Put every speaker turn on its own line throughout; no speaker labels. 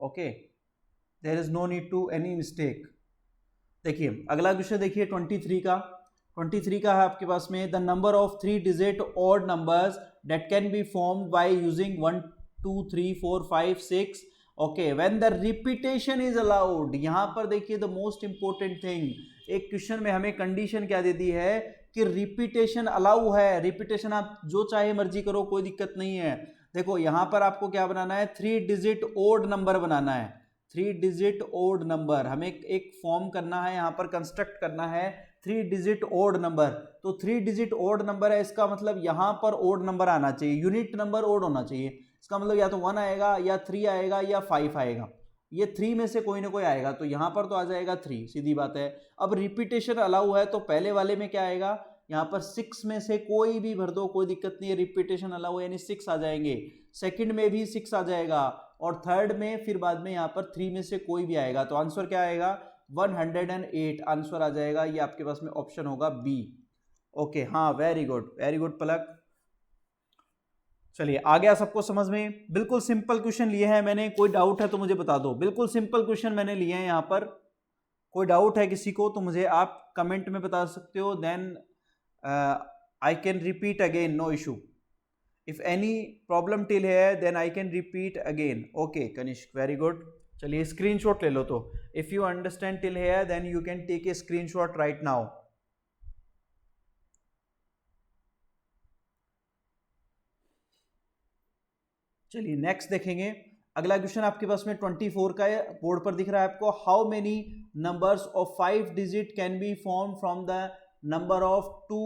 Okay, there is no need to any mistake. देखिए अगला question देखिए 23 का। 23 का है आपके पास में, the number of 3 digit odd numbers that can be formed by using 1 2 3 4 5 6 okay when the repetition is allowed. यहां पर देखिए द मोस्ट इंपॉर्टेंट थिंग, एक क्वेश्चन में हमें कंडीशन क्या दे दी है कि रिपीटेशन अलाउ है। रिपीटेशन आप जो चाहे मर्जी करो, कोई दिक्कत नहीं है। देखो यहां पर आपको क्या बनाना है, 3 डिजिट ओड नंबर बनाना है। 3 डिजिट ओड नंबर हमें एक फॉर्म करना है, यहां पर कंस्ट्रक्ट करना है 3 डिजिट ओड नंबर। तो 3 डिजिट ओड नंबर है, इसका मतलब यहां पर ओड नंबर आना चाहिए, यूनिट नंबर ओड होना चाहिए। इसका मतलब या तो 1 आएगा या 3 आएगा या 5 आएगा, ये 3 में से कोई ना कोई आएगा। तो यहां पर तो आ जाएगा 3, सीधी बात है। अब रिपीटेशन अलाउ है, तो पहले वाले में क्या आएगा, यहाँ पर 6 में से कोई भी भर दो, कोई दिक्कत नहीं है, रिपीटेशन अलाउ यानी 6 आ जाएंगे। सेकंड में भी 6 आ जाएगा, और थर्ड में फिर बाद में यहाँ पर 3 में से कोई भी आएगा। तो आंसर क्या आएगा, 108 आंसर आ जाएगा। ये आपके पास में ऑप्शन होगा बी। ओके, हाँ वेरी गुड पलक। चलिए आ गया सबको समझ में। बिल्कुल सिंपल क्वेश्चन लिए हैं मैंने, कोई डाउट है तो मुझे बता दो। बिल्कुल सिंपल क्वेश्चन मैंने लिए हैं यहाँ पर, कोई डाउट है किसी को तो मुझे आप कमेंट में बता सकते हो, then I can repeat again, no issue. If any problem till है then I can repeat again. Okay Kanishk, very good. चलिए स्क्रीनशॉट ले लो। तो इफ यू अंडरस्टैंड टिल है then you can take a screenshot right now. चलिए next देखेंगे। अगला question आपके पास में 24 का है, बोर्ड पर दिख रहा है आपको। How many numbers of 5 digit can be form from the number of 2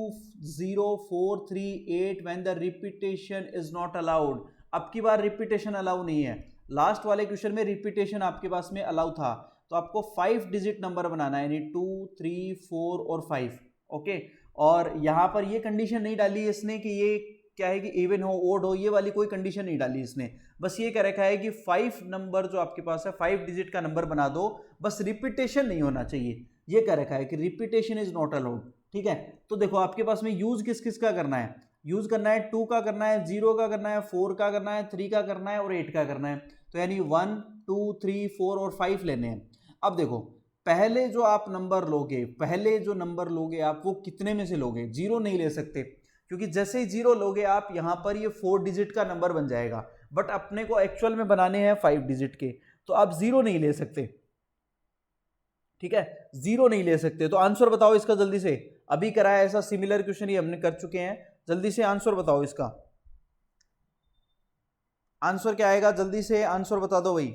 0 4 3 8 when the repetition is not allowed. अब की बार रिपीटेशन अलाउ नहीं है, लास्ट वाले क्वेश्चन में रिपीटेशन आपके पास में अलाउ था। तो आपको 5 डिजिट नंबर बनाना है, यानी 2 3 4 और 5। ओके, और यहां पर ये कंडीशन नहीं डाली इसने कि ये क्या है कि इवन हो ओड हो, ये वाली कोई कंडीशन नहीं डाली इसने। बस ये कह रखा है कि 5 नंबर जो आपके पास है 5 डिजिट का नंबर बना दो, बस रिपीटेशन नहीं होना चाहिए। ये कह रखा है कि रिपीटेशन इज नॉट अलाउड। ठीक है, तो देखो आपके पास में यूज किस किस का करना है, यूज करना है 2 का करना है, 0 का करना है, 4 का करना है, 3 का करना है और 8 का करना है। तो यानी 1 2 3 4 और 5 लेने हैं। अब देखो पहले जो आप नंबर लोगे, पहले जो नंबर लोगे आप, वो कितने में से लोगे, 0 नहीं ले सकते, क्योंकि जैसे ही 0 लोगे आप यहां पर ये 4 डिजिट का नंबर बन जाएगा। बट अपने को एक्चुअल में बनाने हैं 5 डिजिट के, तो आप 0 नहीं ले सकते। ठीक है, 0 नहीं ले सकते। तो आंसर बताओ इसका जल्दी से। अभी कराया ऐसा सिमिलर क्वेश्चन ही हमने कर चुके हैं, जल्दी से आंसर बताओ इसका। आंसर क्या आएगा, जल्दी से आंसर बता दो भाई।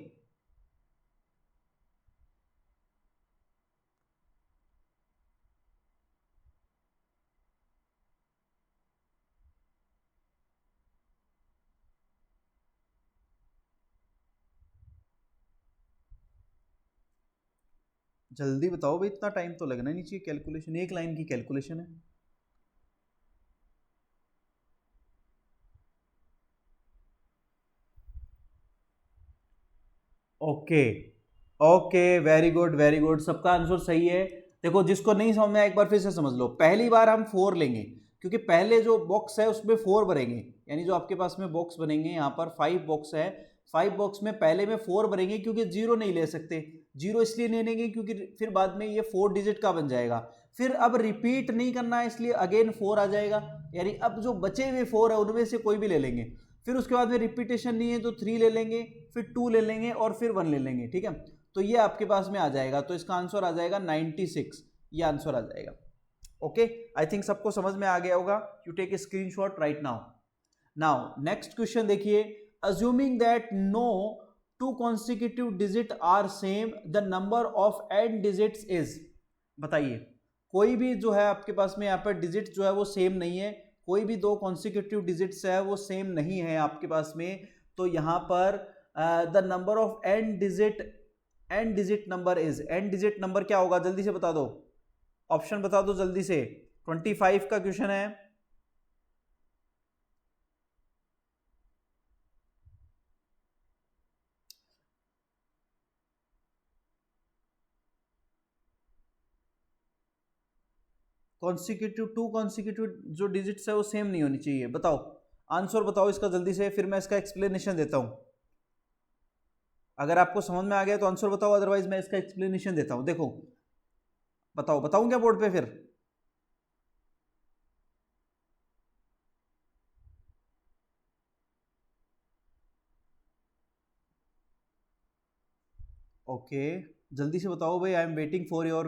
जल्दी बताओ भाई, इतना टाइम तो लगना नहीं चाहिए, कैलकुलेशन एक लाइन की कैलकुलेशन है। ओके ओके, वेरी गुड, सबका आंसर सही है। देखो जिसको नहीं समझ में आया एक बार फिर से समझ लो। पहली बार हम 4 लेंगे, क्योंकि पहले जो बॉक्स है उसमें 4 भरेंगे, यानी जो आपके पास में बॉक्स बनेंगे यहाँ पर 5 बॉक्स है, 5 बॉक्स में पहले में 4 भरेंगे, क्योंकि 0 नहीं ले सकते। 0 इसलिए नहीं लेंगे क्योंकि फिर बाद में ये 4 डिजिट का बन जाएगा। फिर अब रिपीट नहीं करना है, इसलिए अगेन 4 आ जाएगा, यानी अब जो बचे हुए 4 है उनमें से कोई भी ले लेंगे। फिर उसके बाद में रिपीटेशन नहीं है तो 3 ले लेंगे, फिर 2 ले लेंगे और फिर 1 ले लेंगे। ठीक है, तो ये आपके पास में आ जाएगा। तो इसका आंसर आ जाएगा 96, ये आंसर आ जाएगा। ओके, आई थिंक सबको समझ में आ गया होगा। You take a screenshot right now. Now next question देखिए। Assuming that no 2 consecutive digit are same, the number of eight digits is. बताइए, कोई भी जो है आपके पास में यहाँ पर डिजिट जो है वो सेम नहीं है, कोई भी 2 कॉन्सिक्यूटिव डिजिट्स है वो सेम नहीं है आपके पास में। तो यहाँ पर the number of N digit number is, N digit number क्या होगा जल्दी से बता दो, ऑप्शन बता दो जल्दी से। 25 का क्वेश्चन है। कॉन्सिक्यूटिव 2 कॉन्सिक्यूटिव जो डिजिट्स है वो सेम नहीं होनी चाहिए। बताओ आंसर बताओ इसका जल्दी से, फिर मैं इसका एक्सप्लेनेशन देता हूं। अगर आपको समझ में आ गया तो आंसर बताओ, अदरवाइज मैं इसका एक्सप्लेनेशन देता हूं। देखो बताओ, बताऊं क्या बोर्ड पे फिर? ओके, जल्दी से बताओ भाई, I am waiting for your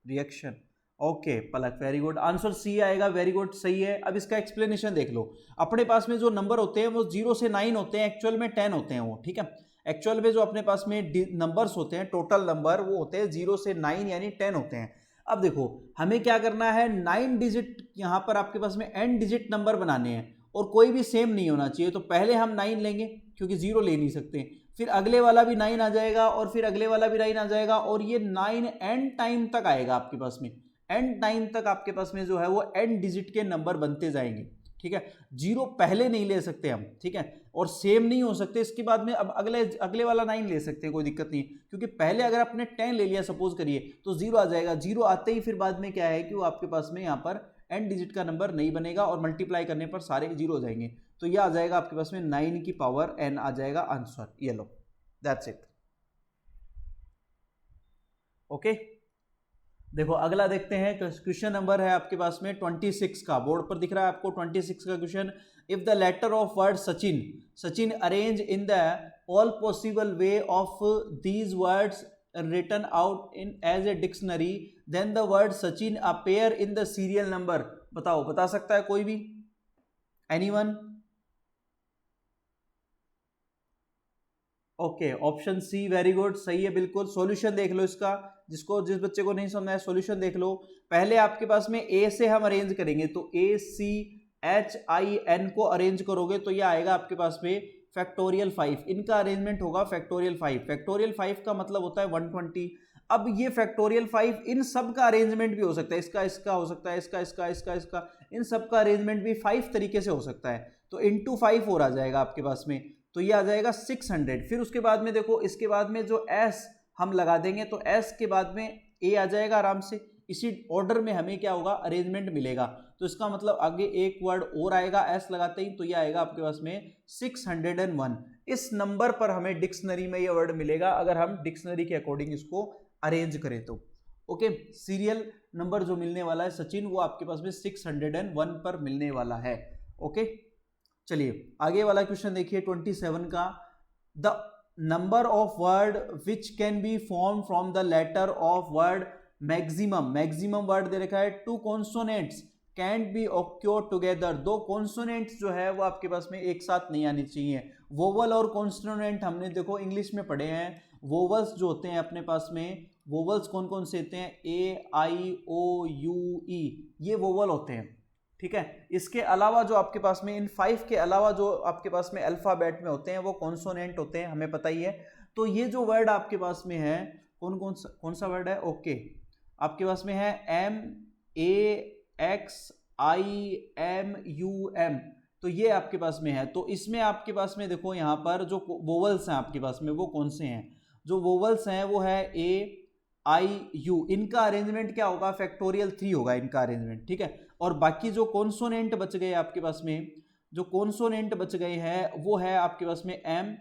reaction. Okay Palak, very good, answer C आएगा, वेरी गुड, सही है। अब इसका एक्सप्लेनेशन देख लो। अपने पास में जो नंबर होते हैं वो 0 से 9 होते हैं, एक्चुअल में 10 होते हैं वो, ठीक है। एक्चुअल में जो अपने पास में नंबर्स होते हैं, टोटल नंबर, वो होते हैं 0 से 9 यानी 10 होते हैं। अब देखो हमें क्या करना है, 9 डिजिट यहाँ पर आपके पास में n डिजिट नंबर बनाने हैं और कोई भी सेम नहीं होना चाहिए। तो पहले हम 9 लेंगे क्योंकि 0 ले नहीं सकते, फिर अगले वाला भी 9 आ जाएगा और फिर अगले वाला भी 9 आ जाएगा और ये 9 एन टाइम तक आएगा आपके पास में। एन टाइम तक आपके पास में जो है वो एन डिजिट के नंबर बनते जाएंगे, ठीक है। 0 पहले नहीं ले सकते हम, ठीक है, और सेम नहीं हो सकते इसके बाद में। अब अगले अगले वाला 9 ले सकते हैं, कोई दिक्कत नहीं, क्योंकि पहले अगर आपने 10 ले लिया सपोज करिए तो 0 आ जाएगा। 0 आते ही फिर बाद में क्या है कि वो आपके पास में यहाँ पर एन डिजिट का नंबर नहीं बनेगा और मल्टीप्लाई करने पर सारे 0 हो जाएंगे। तो ये आ जाएगा आपके पास में 9 की पावर n आ जाएगा आंसर, ये लो, दैट्स इट। ओके, देखो अगला देखते हैं। क्वेश्चन नंबर है आपके पास में 26 का, बोर्ड पर दिख रहा है आपको 26 का question. If the letter of word Sachin, Sachin arrange in the all possible way of these words written out in as a dictionary, then the word Sachin appear in the serial number। बताओ, बता सकता है कोई भी? Anyone? Okay, option C, very good, सही है बिल्कुल। Solution देख लो इसका, जिस बच्चे को नहीं समझना है सॉल्यूशन देख लो। पहले आपके पास में ए से हम अरेंज करेंगे, तो ACHIN को अरेंज करोगे तो ये आएगा आपके पास में फैक्टोरियल 5। इनका अरेंजमेंट होगा फैक्टोरियल 5। फैक्टोरियल 5 का मतलब होता है 120। अब ये फैक्टोरियल 5 इन सब का अरेंजमेंट भी हो सकता है, इसका इसका हो सकता है, इसका इसका इसका इसका, इन सब का अरेंजमेंट भी 5 तरीके से हो सकता है। तो इंटू 5 और आ जाएगा आपके पास में, तो ये आ जाएगा 600। फिर उसके बाद में देखो, इसके बाद में जो एस हम लगा देंगे तो एस के बाद में ए आ जाएगा आराम से। इसी ऑर्डर में हमें क्या होगा, अरेंजमेंट मिलेगा। तो इसका मतलब आगे एक वर्ड और आएगा एस लगाते ही, तो ये आएगा आपके पास में 601। इस नंबर पर हमें डिक्शनरी में ये वर्ड मिलेगा अगर हम डिक्शनरी के अकॉर्डिंग इसको अरेंज करें तो। ओके, सीरियल नंबर जो मिलने वाला है सचिन, वो आपके पास में 601 पर मिलने वाला है। ओके, चलिए आगे वाला क्वेश्चन देखिए 27 का। The number of word which can be form from the letter of word maximum, maximum word दे रखा है। Two consonants can't be occur together, दो कॉन्सोनेंट्स जो है वो आपके पास में एक साथ नहीं आनी चाहिए। वोवल और कॉन्सोनेंट हमने देखो इंग्लिश में पढ़े हैं। वोवल्स जो होते हैं अपने पास में, वोवल्स कौन कौन से होते हैं, AIOUE, ये वोवल होते हैं, ठीक है। इसके अलावा जो आपके पास में इन 5 के अलावा जो आपके पास में अल्फाबेट में होते हैं वो कॉन्सोनेंट होते हैं, हमें पता ही है। तो ये जो वर्ड आपके पास में है, कौन सा वर्ड है, ओके, आपके पास में है MAXIMUM, तो ये आपके पास में है। तो इसमें आपके पास में देखो यहाँ पर जो वोवल्स हैं आपके पास में वो कौन से हैं, जो वोवल्स हैं वो है AIU। इनका अरेंजमेंट क्या होगा, फैक्टोरियल 3 होगा इनका अरेंजमेंट, ठीक है। और बाकी जो कॉन्सोनेंट बच गए आपके पास में, जो कॉन्सोनेंट बच गए हैं वो है आपके पास में M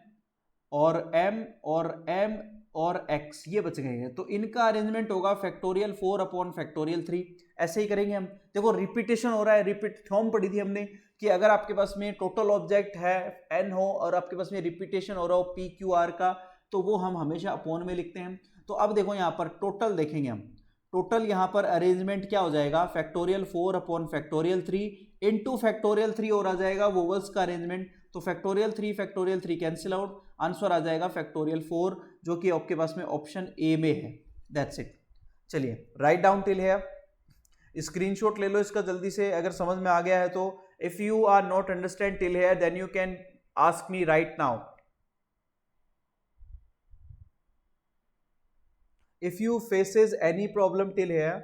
और M और M और X, ये बच गए हैं। तो इनका अरेंजमेंट होगा फैक्टोरियल 4 अपॉन फैक्टोरियल 3। ऐसे ही करेंगे हम। देखो रिपीटेशन हो रहा है, रिपीट फॉर्म पढ़ी थी हमने कि अगर आपके पास में टोटल ऑब्जेक्ट है N हो और आपके पास में रिपीटेशन हो रहा हो PQR का, तो वो हम हमेशा अपॉन में लिखते हैं। तो अब देखो यहाँ पर टोटल देखेंगे हम, टोटल यहाँ पर अरेंजमेंट क्या हो जाएगा, factorial 4 upon factorial 3 into factorial 3 और आ जाएगा वोवल्स का अरेंजमेंट। तो फैक्टोरियल 3 कैंसिल आउट, आंसर आ जाएगा फैक्टोरियल 4, जो कि आपके पास में ऑप्शन ए में है। That's it. चलिए राइट डाउन टिल है, स्क्रीनशॉट ले लो इसका जल्दी से अगर समझ में आ गया है तो। If you are not understand till here then you can ask me right now. If you faces any problem till here,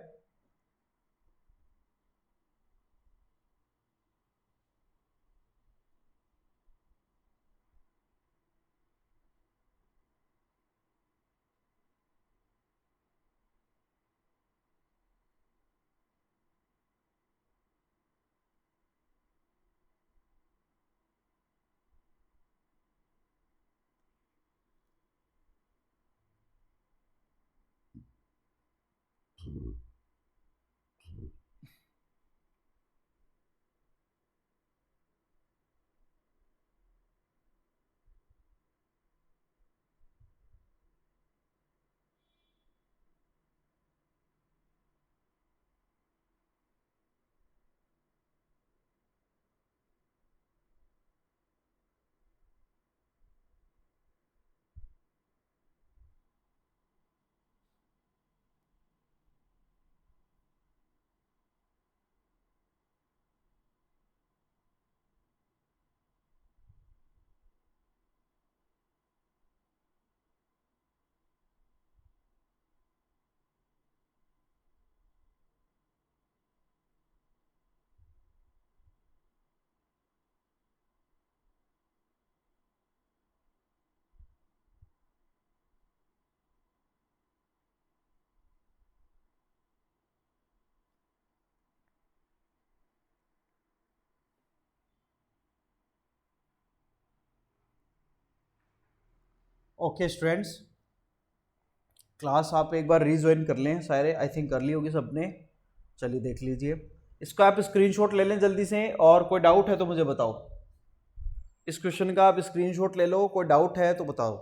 okay students, class आप एक बार रीज्वाइन कर लें, सारे आई थिंक कर ली होगी सबने। चलिए देख लीजिए, इसका आप स्क्रीनशॉट ले लें जल्दी से, और कोई डाउट है तो मुझे बताओ। इस क्वेश्चन का आप स्क्रीनशॉट ले लो, कोई डाउट है तो बताओ।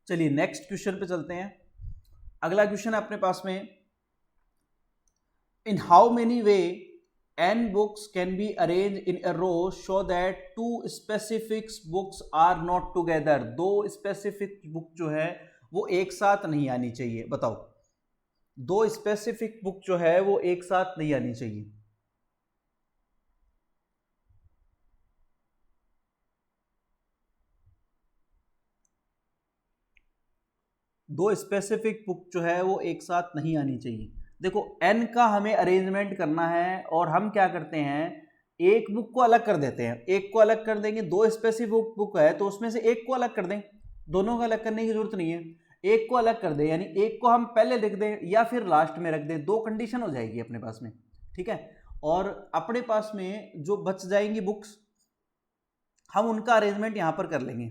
चलिए नेक्स्ट क्वेश्चन पे चलते हैं। अगला क्वेश्चन है अपने पास में, in how many way n books can be arranged in a row so that two specific books are not together। दो स्पेसिफिक बुक जो है वो एक साथ नहीं आनी चाहिए, बताओ। दो स्पेसिफिक बुक जो है वो एक साथ नहीं आनी चाहिए। दो स्पेसिफिक बुक जो है वो एक साथ नहीं आनी चाहिए। देखो n का हमें अरेंजमेंट करना है, और हम क्या करते हैं, एक बुक को अलग कर देते हैं। एक को अलग कर देंगे, दो स्पेसिफिक बुक है तो उसमें से एक को अलग कर दें, दोनों को अलग करने की जरूरत नहीं है। एक को अलग कर दें, यानी एक को हम पहले लिख दें या फिर लास्ट में रख दें, दो कंडीशन हो जाएगी अपने पास में, ठीक है। और अपने पास में जो बच जाएंगी बुक्स, हम उनका अरेंजमेंट यहां पर कर लेंगे,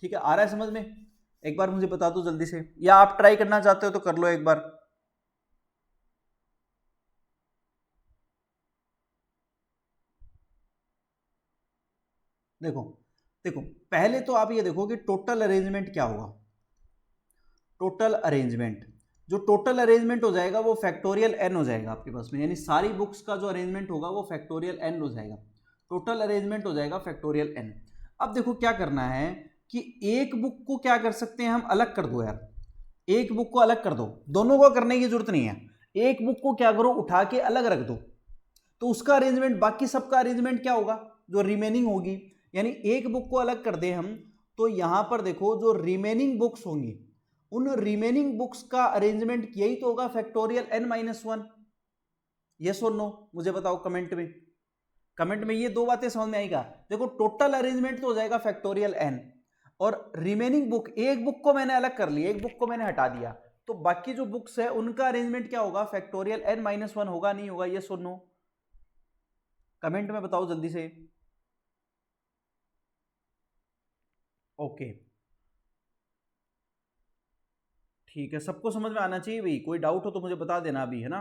ठीक है। आ रहा है समझ में? एक बार मुझे बता दो जल्दी से, या आप ट्राई करना चाहते हो तो कर लो एक बार। देखो देखो, पहले तो आप ये देखो कि टोटल अरेंजमेंट क्या होगा। टोटल अरेंजमेंट, जो टोटल अरेंजमेंट हो जाएगा वो फैक्टोरियल n हो जाएगा आपके पास में, यानी सारी बुक्स का जो अरेंजमेंट होगा वो फैक्टोरियल n हो जाएगा। टोटल अरेंजमेंट हो जाएगा फैक्टोरियल n। अब देखो क्या करना है कि एक बुक को क्या कर सकते हैं हम, अलग कर दो यार। एक बुक को अलग कर दो, दोनों को करने की जरूरत नहीं है। एक बुक को क्या करो, उठा के अलग रख दो, तो उसका अरेंजमेंट, बाकी सबका अरेंजमेंट क्या होगा, जो रिमेनिंग होगी। यानी एक बुक को अलग कर दें हम, तो यहां पर देखो जो रिमेनिंग बुक्स होंगी, उन रिमेनिंग बुक्स का अरेंजमेंट यही तो होगा फैक्टोरियल n-1। यस और नो मुझे बताओ कमेंट में। कमेंट में ये दो बातें समझ में आएगा। देखो टोटल अरेंजमेंट तो हो जाएगा फैक्टोरियल n, और रिमेनिंग बुक, एक बुक को मैंने अलग कर लिया, एक बुक को मैंने हटा दिया, तो बाकी जो बुक्स है उनका अरेंजमेंट क्या होगा, फैक्टोरियल n-1 होगा, नहीं होगा? यस और नो कमेंट में बताओ जल्दी से। ओके ठीक है, सबको समझ में आना चाहिए भाई, कोई डाउट हो तो मुझे बता देना अभी, है ना।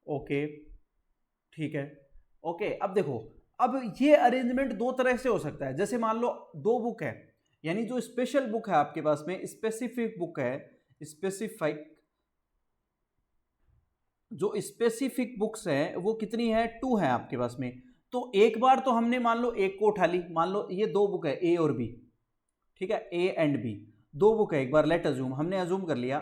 ओके ठीक है। ओके अब देखो, अब ये अरेंजमेंट दो तरह से हो सकता है। जैसे मान लो दो बुक है, यानी जो स्पेशल बुक है आपके पास में, स्पेसिफिक बुक है, स्पेसिफिक, जो स्पेसिफिक बुक्स है वो कितनी है, 2 है आपके पास में। तो एक बार तो हमने मान लो एक को उठा ली, मान लो ये दो बुक है ए और बी, ठीक है, ए एंड बी दो बुक है, एक बार लेट अज्यूम, हमने अज्यूम कर लिया।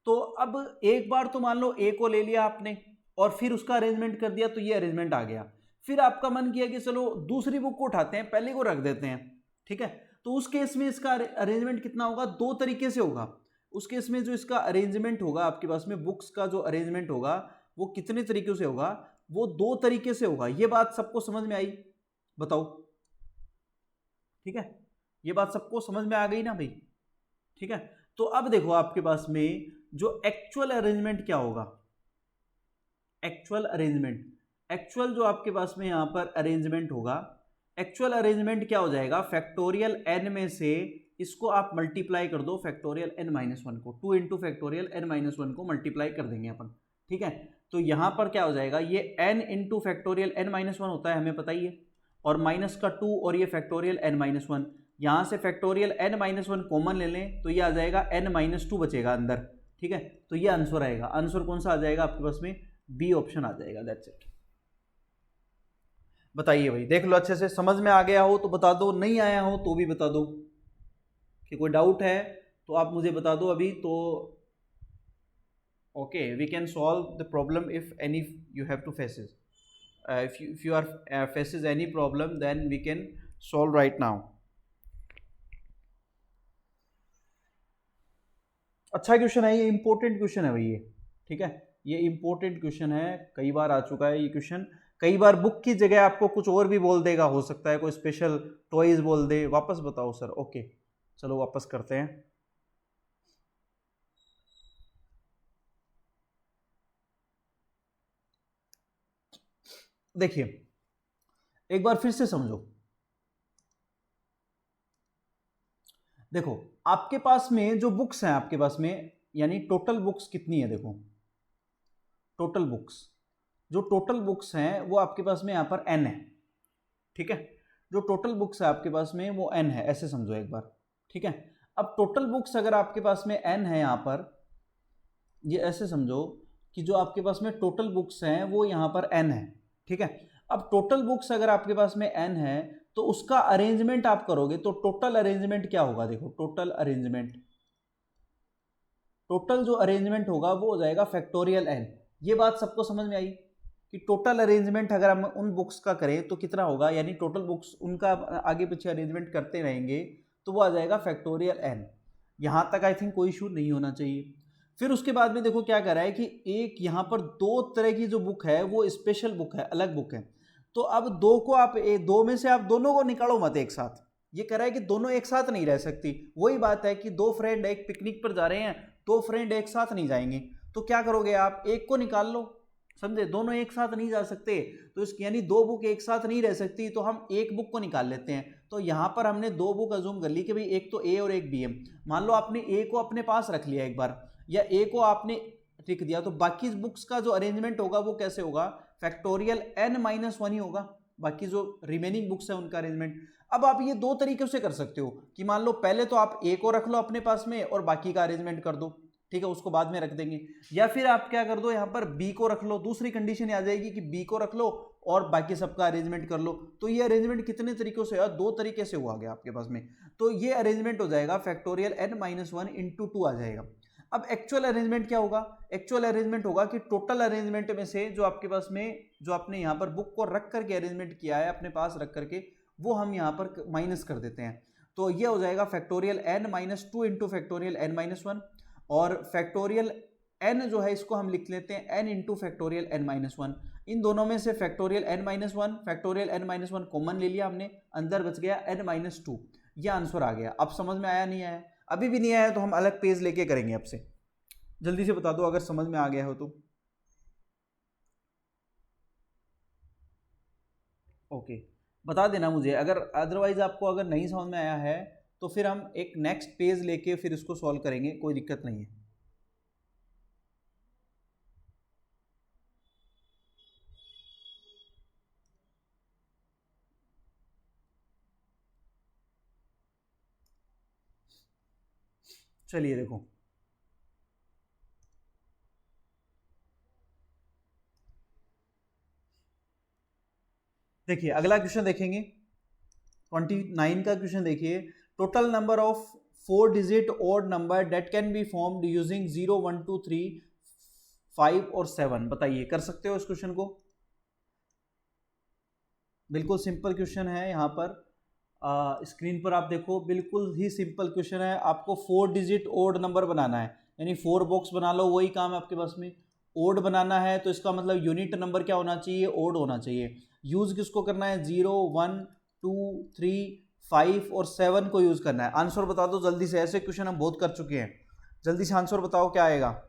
तो अब एक बार तो मान लो ए को ले लिया आपने और फिर उसका अरेंजमेंट कर दिया, तो ये अरेंजमेंट आ गया। फिर आपका मन किया कि चलो दूसरी बुक को उठाते हैं, पहले को रख देते हैं, ठीक है। तो उस केस में इसका अरेंजमेंट कितना होगा, दो तरीके से होगा। उस केस में जो इसका अरेंजमेंट होगा आपके पास में, बुक्स का जो अरेंजमेंट होगा वो कितने तरीके से होगा, वो दो तरीके से होगा। ये बात सबको समझ में आई, बताओ, ठीक है। ये बात सबको समझ में आ गई ना भाई, ठीक है। तो अब देखो आपके पास में जो एक्चुअल अरेंजमेंट क्या होगा, एक्चुअल अरेंजमेंट, एक्चुअल जो आपके पास में यहां पर अरेंजमेंट होगा, एक्चुअल अरेंजमेंट क्या हो जाएगा, फैक्टोरियल n में से इसको आप मल्टीप्लाई कर दो फैक्टोरियल n-1 को, 2 इंटू फैक्टोरियल n-1 को मल्टीप्लाई कर देंगे अपन, ठीक है। तो यहां पर क्या हो जाएगा, ये n इंटू फैक्टोरियल n-1 होता है, हमें पता ही है, और माइनस का 2 और ये फैक्टोरियल n-1, यहां से फैक्टोरियल n-1 कॉमन ले लें तो ये आ जाएगा n-2 बचेगा अंदर, ठीक है। तो ये आंसर आएगा। आंसर कौन सा आ जाएगा आपके पास में, बी ऑप्शन आ जाएगा, दैट्स इट। बताइए भाई, देख लो अच्छे से, समझ में आ गया हो तो बता दो, नहीं आया हो तो भी बता दो, कि कोई डाउट है तो आप मुझे बता दो अभी तो। Okay we can solve the problem if any you have to faces, if you are faces any problem then we can solve right now। अच्छा क्वेश्चन है ये, इंपॉर्टेंट क्वेश्चन है भाई ये, ठीक है। ये इंपॉर्टेंट क्वेश्चन है, कई बार आ चुका है ये क्वेश्चन, कई बार बुक की जगह आपको कुछ और भी बोल देगा, हो सकता है कोई स्पेशल टॉयज बोल दे। वापस बताओ सर, ओके चलो वापस करते हैं। देखिए एक बार फिर से समझो, देखो आपके पास में जो बुक्स हैं आपके पास में, यानी टोटल बुक्स कितनी है, देखो टोटल बुक्स, जो टोटल बुक्स हैं वो आपके पास में यहाँ पर n है, ठीक है, जो टोटल बुक्स है आपके पास में वो n है, ऐसे समझो एक बार, ठीक है। अब टोटल बुक्स अगर आपके पास में n है यहाँ पर, ये ऐसे समझो कि जो आपके पास में टोटल बुक्स हैं वो यहाँ पर n है, ठीक है। अब टोटल बुक्स अगर आपके पास में n है तो उसका अरेंजमेंट आप करोगे तो टोटल अरेंजमेंट क्या होगा, देखो टोटल अरेंजमेंट, टोटल जो अरेंजमेंट होगा वो हो जाएगा फैक्टोरियल n। ये बात सबको समझ में आई कि टोटल अरेंजमेंट अगर हम उन बुक्स का करें तो कितना होगा, यानी टोटल बुक्स उनका आगे पीछे अरेंजमेंट करते रहेंगे तो वो आ जाएगा फैक्टोरियल n। यहाँ तक आई थिंक कोई इशू नहीं होना चाहिए। फिर उसके बाद में देखो क्या कर रहा है कि एक यहाँ पर दो तरह की जो बुक है वो स्पेशल बुक है, अलग बुक है, तो अब दो को आप दो में से आप दोनों को निकालो मत एक साथ, ये कह रहा है कि दोनों एक साथ नहीं रह सकती। वही बात है कि दो फ्रेंड एक पिकनिक पर जा रहे हैं, दो फ्रेंड एक साथ नहीं जाएंगे, तो क्या करोगे आप, एक को निकाल लो, समझे, दोनों एक साथ नहीं जा सकते, तो इसकी यानी दो बुक एक साथ नहीं रह सकती, तो हम एक बुक को निकाल लेते हैं। तो यहाँ पर हमने दो बुक अज्यूम कर ली कि भाई एक तो ए और एक बी है। मान लो आपने ए को अपने पास रख लिया एक बार, या ए को आपने लिख दिया, तो बाकी बुक्स का जो अरेंजमेंट होगा वो कैसे होगा, फैक्टोरियल n-1 ही होगा, बाकी जो रिमेनिंग बुक्स है उनका अरेंजमेंट। अब आप ये दो तरीके से कर सकते हो कि मान लो पहले तो आप ए को रख लो अपने पास में और बाकी का अरेंजमेंट कर दो, ठीक है, उसको बाद में रख देंगे, या फिर आप क्या कर दो यहाँ पर बी को रख लो, दूसरी कंडीशन आ जाएगी कि बी को रख लो और बाकी सबका अरेंजमेंट कर लो। तो ये अरेंजमेंट कितने तरीकों से हुआ, दो तरीके से हुआ गया आपके पास में, तो ये अरेंजमेंट हो जाएगा फैक्टोरियल n-1 इंटू 2 आ जाएगा। अब एक्चुअल अरेंजमेंट क्या होगा, एक्चुअल अरेंजमेंट होगा कि टोटल अरेंजमेंट में से जो आपके पास में जो आपने यहाँ पर बुक को रख करके अरेंजमेंट किया है अपने पास रख करके, वो हम यहाँ पर माइनस कर देते हैं, तो ये हो जाएगा factorial n-2 into factorial n-1, और फैक्टोरियल n जो है इसको हम लिख लेते हैं n इंटू फैक्टोरियल n-1। इन दोनों में से factorial n-1 factorial n-1 common ले लिया हमने, अंदर बच गया n-2, ये आंसर आ गया। अब समझ में आया नहीं आया, अभी भी नहीं आया तो हम अलग पेज लेके करेंगे आपसे, जल्दी से बता दो अगर समझ में आ गया हो तो। ओके, बता देना मुझे, अगर अदरवाइज आपको अगर नहीं समझ में आया है तो फिर हम एक नेक्स्ट पेज लेके फिर इसको सॉल्व करेंगे, कोई दिक्कत नहीं है। चलिए देखो, देखिए अगला क्वेश्चन देखेंगे 29 का क्वेश्चन देखिए, total number of 4 digit odd number date can be formed using 0 1 2 3 5 और 7, बताइए कर सकते हो इस क्वेश्चन को। बिल्कुल सिंपल क्वेश्चन है, यहाँ पर स्क्रीन पर आप देखो, बिल्कुल ही सिंपल क्वेश्चन है, आपको 4 डिजिट ओड नंबर बनाना है, यानी 4 बॉक्स बना लो, वही काम है आपके पास में। ओड बनाना है तो इसका मतलब यूनिट नंबर क्या होना चाहिए, ओड होना चाहिए। यूज किसको करना है, 0 1 2 3 5 और 7 को यूज करना है। आंसर बता दो जल्दी से, ऐसे क्वेश्चन हम बहुत कर चुके हैं, जल्दी से आंसर बताओ क्या आएगा।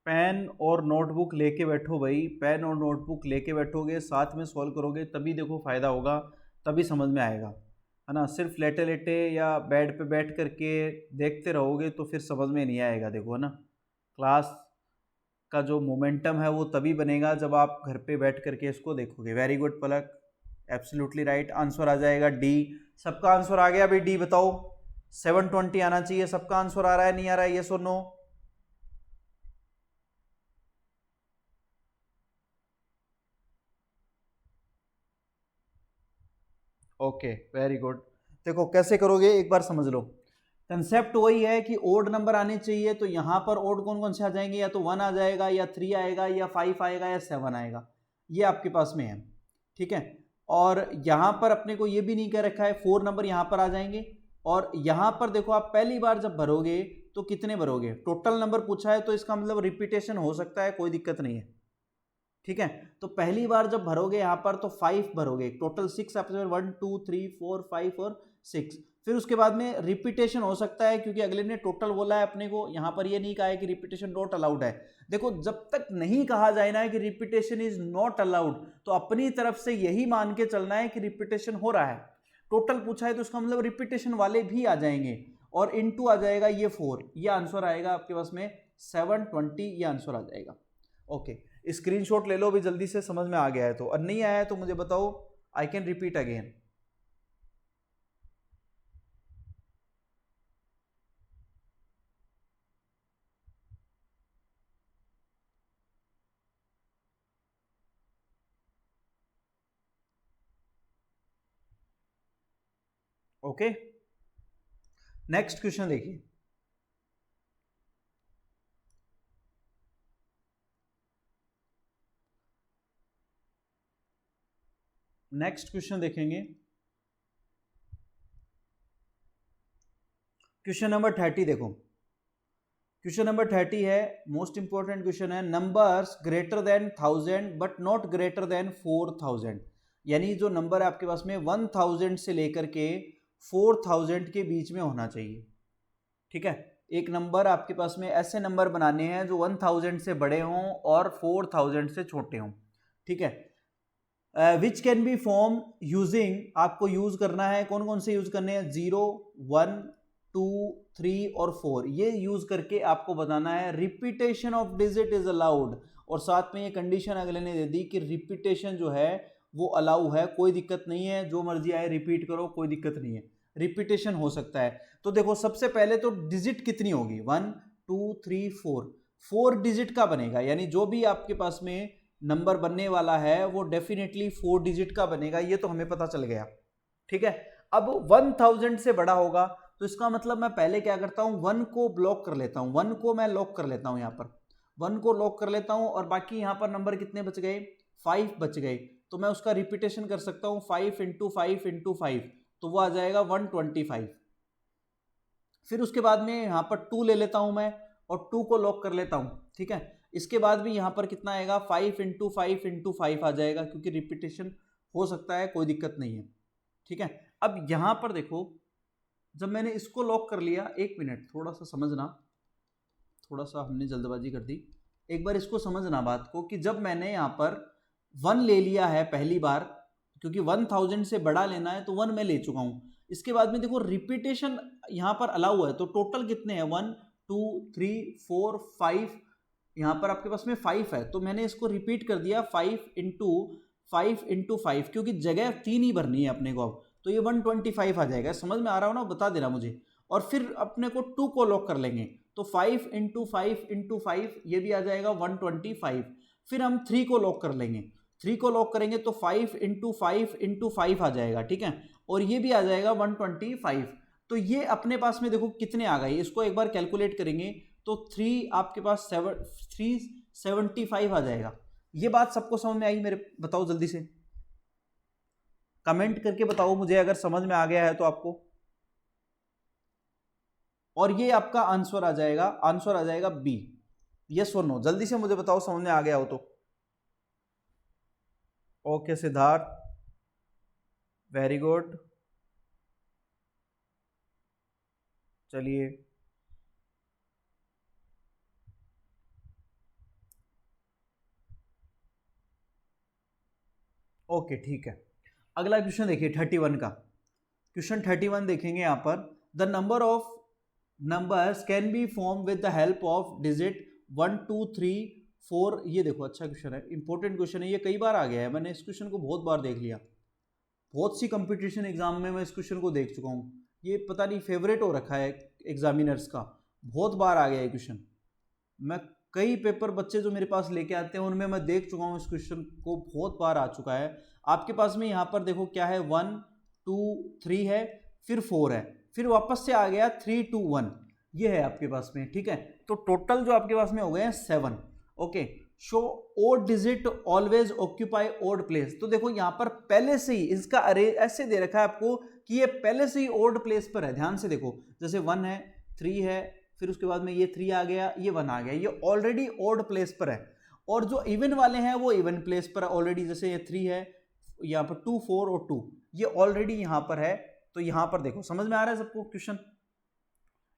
पेन और नोटबुक लेके बैठो भाई, पेन और नोटबुक लेके बैठोगे, साथ में सॉल्व करोगे, तभी देखो फ़ायदा होगा, तभी समझ में आएगा, है ना। सिर्फ लेटे लेटे या बेड पे बैठ करके देखते रहोगे तो फिर समझ में नहीं आएगा, देखो है ना। क्लास का जो मोमेंटम है वो तभी बनेगा जब आप घर पे बैठ करके इसको देखोगे। वेरी गुड पलक, एब्सोल्युटली राइट, आंसर आ जाएगा डी। सबका आंसर आ गया भाई, डी बताओ। 720 आना चाहिए, सबका आंसर आ रहा है, नहीं आ रहा है, यस और नो। Okay very good. देखो कैसे करोगे एक बार समझ लो, कंसेप्ट वही है कि ओड नंबर आने चाहिए, तो यहाँ पर ओड कौन कौन से आ जाएंगे, या तो 1 आ जाएगा, या 3 आएगा, या 5 आएगा, या 7 आएगा, ये आपके पास में है, ठीक है। और यहाँ पर अपने को ये भी नहीं कह रखा है 4 नंबर यहाँ पर आ जाएंगे, और यहाँ पर देखो आप पहली बार जब भरोगे तो कितने भरोगे? टोटल नंबर पूछा है तो इसका मतलब रिपीटेशन हो सकता है, कोई दिक्कत नहीं है, ठीक है। तो पहली बार जब भरोगे यहाँ पर तो 5 भरोगे, टोटल 6 आपके 1 2 3 4 5 और 6। फिर उसके बाद में रिपीटेशन हो सकता है क्योंकि अगले ने टोटल बोला है अपने को, यहाँ पर ये नहीं कहा है कि रिपीटेशन नॉट अलाउड है। देखो जब तक नहीं कहा जाए ना कि रिपीटेशन इज नॉट अलाउड तो अपनी तरफ से यही मान के चलना है कि रिपीटेशन हो रहा है। टोटल पूछा है तो उसका मतलब रिपीटेशन वाले भी आ जाएंगे और इनटू आ जाएगा ये 4, ये आंसर आएगा आपके पास में 720, ये आंसर आ जाएगा। ओके, स्क्रीनशॉट ले लो भी जल्दी से, समझ में आ गया है तो, और नहीं आया है तो मुझे बताओ, आई can repeat again. Okay, next question देखिए। नेक्स्ट क्वेश्चन देखेंगे, क्वेश्चन नंबर 30 देखो। क्वेश्चन नंबर 30 है, मोस्ट इंपॉर्टेंट क्वेश्चन है, numbers greater than 1000 but not greater than 4000। यानी जो नंबर है आपके पास में 1000 से लेकर के 4000 के बीच में होना चाहिए, ठीक है। एक नंबर आपके पास में ऐसे नंबर बनाने हैं जो 1000 से बड़े हों और 4000 से छोटे हों, ठीक है। विच कैन बी फॉर्म यूजिंग, आपको यूज करना है, कौन कौन से यूज करने हैं, 0 1 2 3 और 4, ये यूज करके आपको बताना है repetition of digit is allowed. और साथ में ये कंडीशन अगले ने दे दी कि रिपीटेशन जो है वो अलाउ है, कोई दिक्कत नहीं है, जो मर्जी आए रिपीट करो, कोई दिक्कत नहीं है, रिपीटेशन हो सकता है। तो देखो सबसे पहले तो डिजिट कितनी होगी, 1 2 3 4, 4 डिजिट का बनेगा, यानी जो भी आपके पास में नंबर बनने वाला है वो डेफिनेटली 4 डिजिट का बनेगा, ये तो हमें पता चल गया, ठीक है। अब 1000 से बड़ा होगा तो इसका मतलब मैं पहले क्या करता हूं, 1 को ब्लॉक कर लेता हूं, 1 को मैं लॉक कर लेता हूं, यहां पर 1 को लॉक कर लेता हूं और बाकी यहां पर नंबर कितने बच गए, 5 बच गए। तो मैं उसका रिपीटेशन कर सकता हूं 5 इंटू 5 इंटू 5, तो वो आ जाएगा 125। फिर उसके बाद में यहां पर 2 ले लेता हूं मैं और 2 को लॉक कर लेता हूं, ठीक है। इसके बाद भी यहां पर कितना आएगा, 5 इंटू 5 इंटू 5 आ जाएगा, क्योंकि रिपीटेशन हो सकता है, कोई दिक्कत नहीं है, ठीक है। अब यहां पर देखो, जब मैंने इसको लॉक कर लिया, एक मिनट थोड़ा सा समझना, थोड़ा सा हमने जल्दबाजी कर दी, एक बार इसको समझना बात को, कि जब मैंने यहाँ पर 1 ले लिया है पहली बार, क्योंकि 1000 से बड़ा लेना है तो 1 मैं ले चुका हूँ। इसके बाद में देखो रिपीटेशन यहाँ पर अलाउ है, तो टोटल कितने हैं, 1 2 3 4 5, यहाँ पर आपके पास में 5 है, तो मैंने इसको रिपीट कर दिया 5 इंटू 5, क्योंकि जगह 3 ही भरनी है अपने को अब, तो ये 125 आ जाएगा। समझ में आ रहा हो ना, बता देना मुझे। और फिर अपने को 2 को लॉक कर लेंगे, तो 5 इंटू 5 इंटू 5, ये भी आ जाएगा 125। फिर हम 3 को लॉक कर लेंगे, 3 को लॉक करेंगे तो 5 इंटू 5 इंटू 5 आ जाएगा, ठीक है, और ये भी आ जाएगा 125। तो ये अपने पास में देखो कितने आ गए, इसको एक बार कैलकुलेट करेंगे तो 3 आपके पास 375 आ जाएगा। ये बात सबको समझ में आई मेरे, बताओ जल्दी से कमेंट करके बताओ मुझे अगर समझ में आ गया है तो आपको। और ये आपका आंसर आ जाएगा, आंसर आ जाएगा बी, यस और नो, जल्दी से मुझे बताओ समझ में आ गया हो तो। ओके सिद्धार्थ, वेरी गुड, चलिए ओके ठीक है। अगला क्वेश्चन देखिए 31 का, क्वेश्चन 31 देखेंगे यहाँ पर, the number of numbers can be form with the help of digit 1 2 3 4। ये देखो अच्छा क्वेश्चन है, इंपॉर्टेंट क्वेश्चन है, ये कई बार आ गया है, मैंने इस क्वेश्चन को बहुत बार देख लिया, बहुत सी कंपटीशन एग्जाम में मैं इस क्वेश्चन को देख चुका हूँ, ये पता नहीं फेवरेट हो रखा है एग्जामिनर्स का, बहुत बार आ गया है क्वेश्चन। मैं कई पेपर बच्चे जो मेरे पास लेके आते हैं उनमें मैं देख चुका हूँ इस क्वेश्चन को, बहुत बार आ चुका है। आपके पास में यहाँ पर देखो क्या है, 1 2 3 है, फिर 4 है, फिर वापस से आ गया 3 2 1, ये है आपके पास में, ठीक है। तो टोटल जो आपके पास में हो गए हैं 7। Okay, so odd digit always occupy odd place. तो देखो यहाँ पर पहले से ही इसका अरे ऐसे दे रखा है आपको कि ये पहले से ही ओड प्लेस पर है, ध्यान से देखो, जैसे 1 है, 3 है, फिर उसके बाद में ये 3 आ गया, ये 1 आ गया, ये ऑलरेडी ऑड प्लेस पर है। और जो इवन वाले हैं वो इवन प्लेस पर ऑलरेडी, जैसे ये 3 है, यहाँ पर 2, 4 और 2, ये ऑलरेडी यहाँ पर है। तो यहाँ पर देखो, समझ में आ रहा है सबको क्वेश्चन?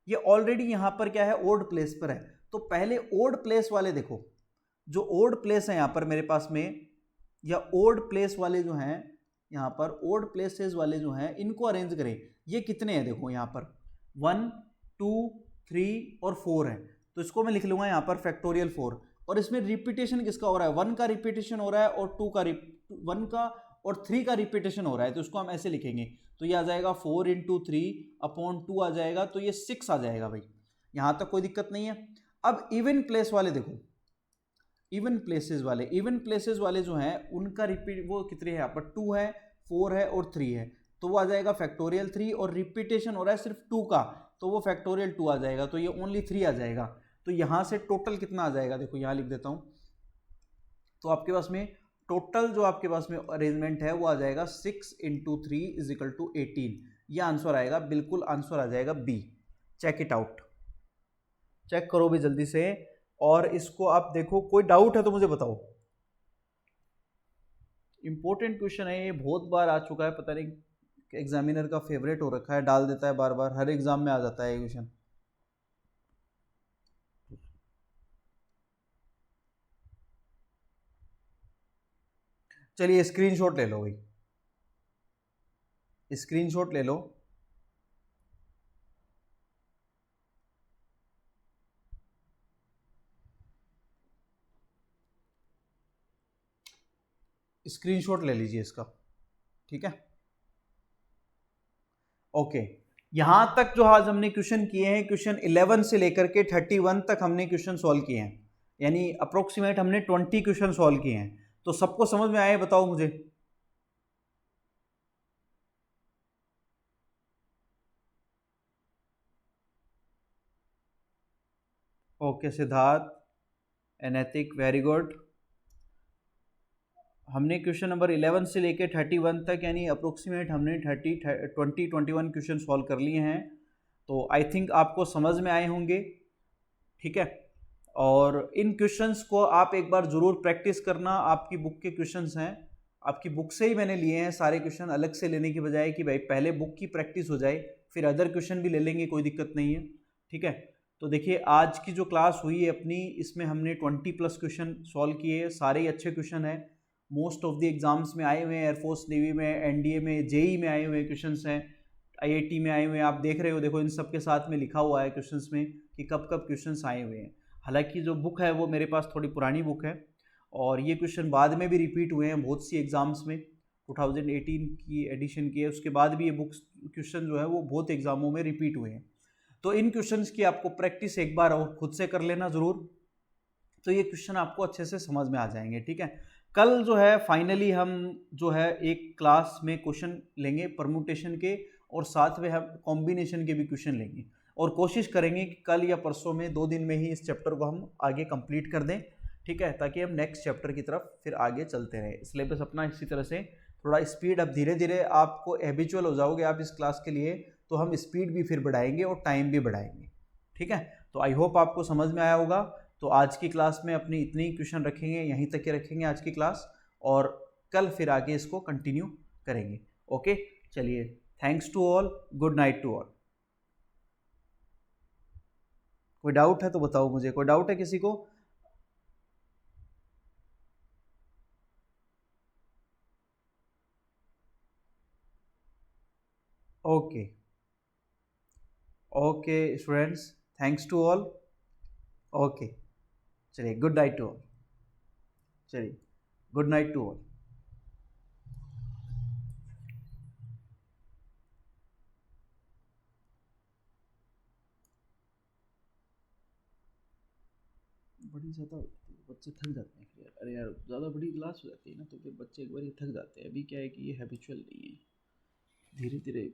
ये ऑलरेडी यहाँ पर क्या है, ओड प्लेस पर है। तो पहले ओड प्लेस वाले देखो, जो ओड प्लेस है यहाँ पर मेरे पास में, या ओड प्लेस वाले जो हैं यहाँ पर, ओड प्लेसेस वाले जो हैं इनको अरेंज करें। ये कितने हैं देखो, यहाँ पर 1, 2, 3 और 4 है। तो इसको मैं लिख लूंगा यहाँ पर फैक्टोरियल 4। और इसमें रिपीटेशन किसका हो रहा है, 1 का रिपीटेशन हो रहा है और 1 का और 3 का रिपीटेशन हो रहा है। तो इसको हम ऐसे लिखेंगे, तो ये आ जाएगा 4 × 3/2 आ जाएगा, तो ये 6 आ जाएगा भाई। यहाँ तक कोई दिक्कत नहीं है। अब इवन प्लेस वाले देखो, इवन प्लेसेस वाले जो हैं उनका रिपीट वो कितने हैं यहाँ पर, 2 है, 4 है और 3 है। तो वो आ जाएगा फैक्टोरियल 3, और रिपीटेशन हो रहा है सिर्फ 2 का, तो वो फैक्टोरियल 2 आ जाएगा, तो ये ओनली 3 आ जाएगा। तो यहाँ से टोटल कितना आ जाएगा, देखो यहाँ लिख देता हूँ। तो आपके पास में टोटल जो आपके पास में अरेंजमेंट है वो आ जाएगा 6 × 3 = 18। ये आंसर आएगा, बिल्कुल आंसर आ जाएगा B. Check it out, check करो भी जल्दी से। और इसको आप देखो, कोई डाउट है तो मुझे बताओ। इंपॉर्टेंट क्वेश्चन है ये, बहुत बार आ चुका है, पता नहीं एग्जामिनर का फेवरेट हो रखा है, डाल देता है बार बार, हर एग्जाम में आ जाता है ये क्वेश्चन। चलिए स्क्रीनशॉट ले लो भाई, स्क्रीनशॉट ले लो। स्क्रीनशॉट ले लीजिए इसका, ठीक है। ओके, यहां तक जो आज हमने क्वेश्चन किए हैं, क्वेश्चन 11 से लेकर के 31 तक हमने क्वेश्चन सॉल्व किए हैं, यानी अप्रोक्सीमेट हमने 20 क्वेश्चन सॉल्व किए हैं। तो सबको समझ में आए, बताओ मुझे। ओके सिद्धार्थ, एनेथिक, वेरी गुड। हमने क्वेश्चन नंबर 11 से लेकर 31 तक, यानी अप्रोक्सीमेट हमने 21 क्वेश्चन सॉल्व कर लिए हैं। तो आई थिंक आपको समझ में आए होंगे, ठीक है। और इन क्वेश्चंस को आप एक बार ज़रूर प्रैक्टिस करना। आपकी बुक के क्वेश्चंस हैं, आपकी बुक से ही मैंने लिए हैं सारे क्वेश्चन, अलग से लेने की बजाय कि भाई पहले बुक की प्रैक्टिस हो जाए, फिर अदर क्वेश्चन भी ले लेंगे, कोई दिक्कत नहीं है, ठीक है। तो देखिए आज की जो क्लास हुई है अपनी, इसमें हमने 20+ क्वेश्चन सॉल्व किए, सारे ही अच्छे क्वेश्चन हैं, मोस्ट ऑफ द एग्जाम्स में आए हुए हैं, एयरफोर्स, नेवी में, एनडीए में, जेई में आए हुए क्वेश्चंस हैं, आईआईटी में आए हुए हैं। आप देख रहे हो, देखो इन सब के साथ में लिखा हुआ है क्वेश्चंस में कि कब कब क्वेश्चंस आए हुए हैं। हालांकि जो बुक है वो मेरे पास थोड़ी पुरानी बुक है, और ये क्वेश्चन बाद में भी रिपीट हुए हैं बहुत सी एग्ज़ाम्स में, 2018 की एडिशन की है, उसके बाद भी ये बुक्स क्वेश्चन जो है वो बहुत एग्जामों में रिपीट हुए हैं। तो इन क्वेश्चंस की आपको प्रैक्टिस एक बार और खुद से कर लेना ज़रूर, तो ये क्वेश्चन आपको अच्छे से समझ में आ जाएंगे, ठीक है। कल जो है फाइनली हम जो है एक क्लास में क्वेश्चन लेंगे परम्यूटेशन के, और साथ में हम कॉम्बिनेशन के भी क्वेश्चन लेंगे, और कोशिश करेंगे कि कल या परसों में 2 दिन में ही इस चैप्टर को हम आगे कंप्लीट कर दें, ठीक है, ताकि हम नेक्स्ट चैप्टर की तरफ फिर आगे चलते रहें। सिलेबस अपना इसी तरह से थोड़ा स्पीड, अब धीरे धीरे आपको हैबिचुअल हो जाओगे आप इस क्लास के लिए, तो हम स्पीड भी फिर बढ़ाएंगे और टाइम भी बढ़ाएंगे, ठीक है। तो आई होप आपको समझ में आया होगा। तो आज की क्लास में अपनी इतनी क्वेश्चन रखेंगे, यहीं तक के रखेंगे आज की क्लास, और कल फिर आगे इसको कंटिन्यू करेंगे। ओके, चलिए, thanks to all, good night to all. कोई डाउट है तो बताओ मुझे, कोई डाउट है किसी को? Okay okay students, thanks to all. Okay, चलिए, गुड नाइट टू ऑल। चलिए, गुड नाइट टू ऑल। बड़ी ज़्यादा बच्चे थक जाते हैं फिर यार, अरे यार ज़्यादा बड़ी क्लास हो जाती है ना, तो फिर बच्चे एक बार ही थक जाते हैं। अभी क्या है कि ये हैबिचुअल नहीं है, धीरे धीरे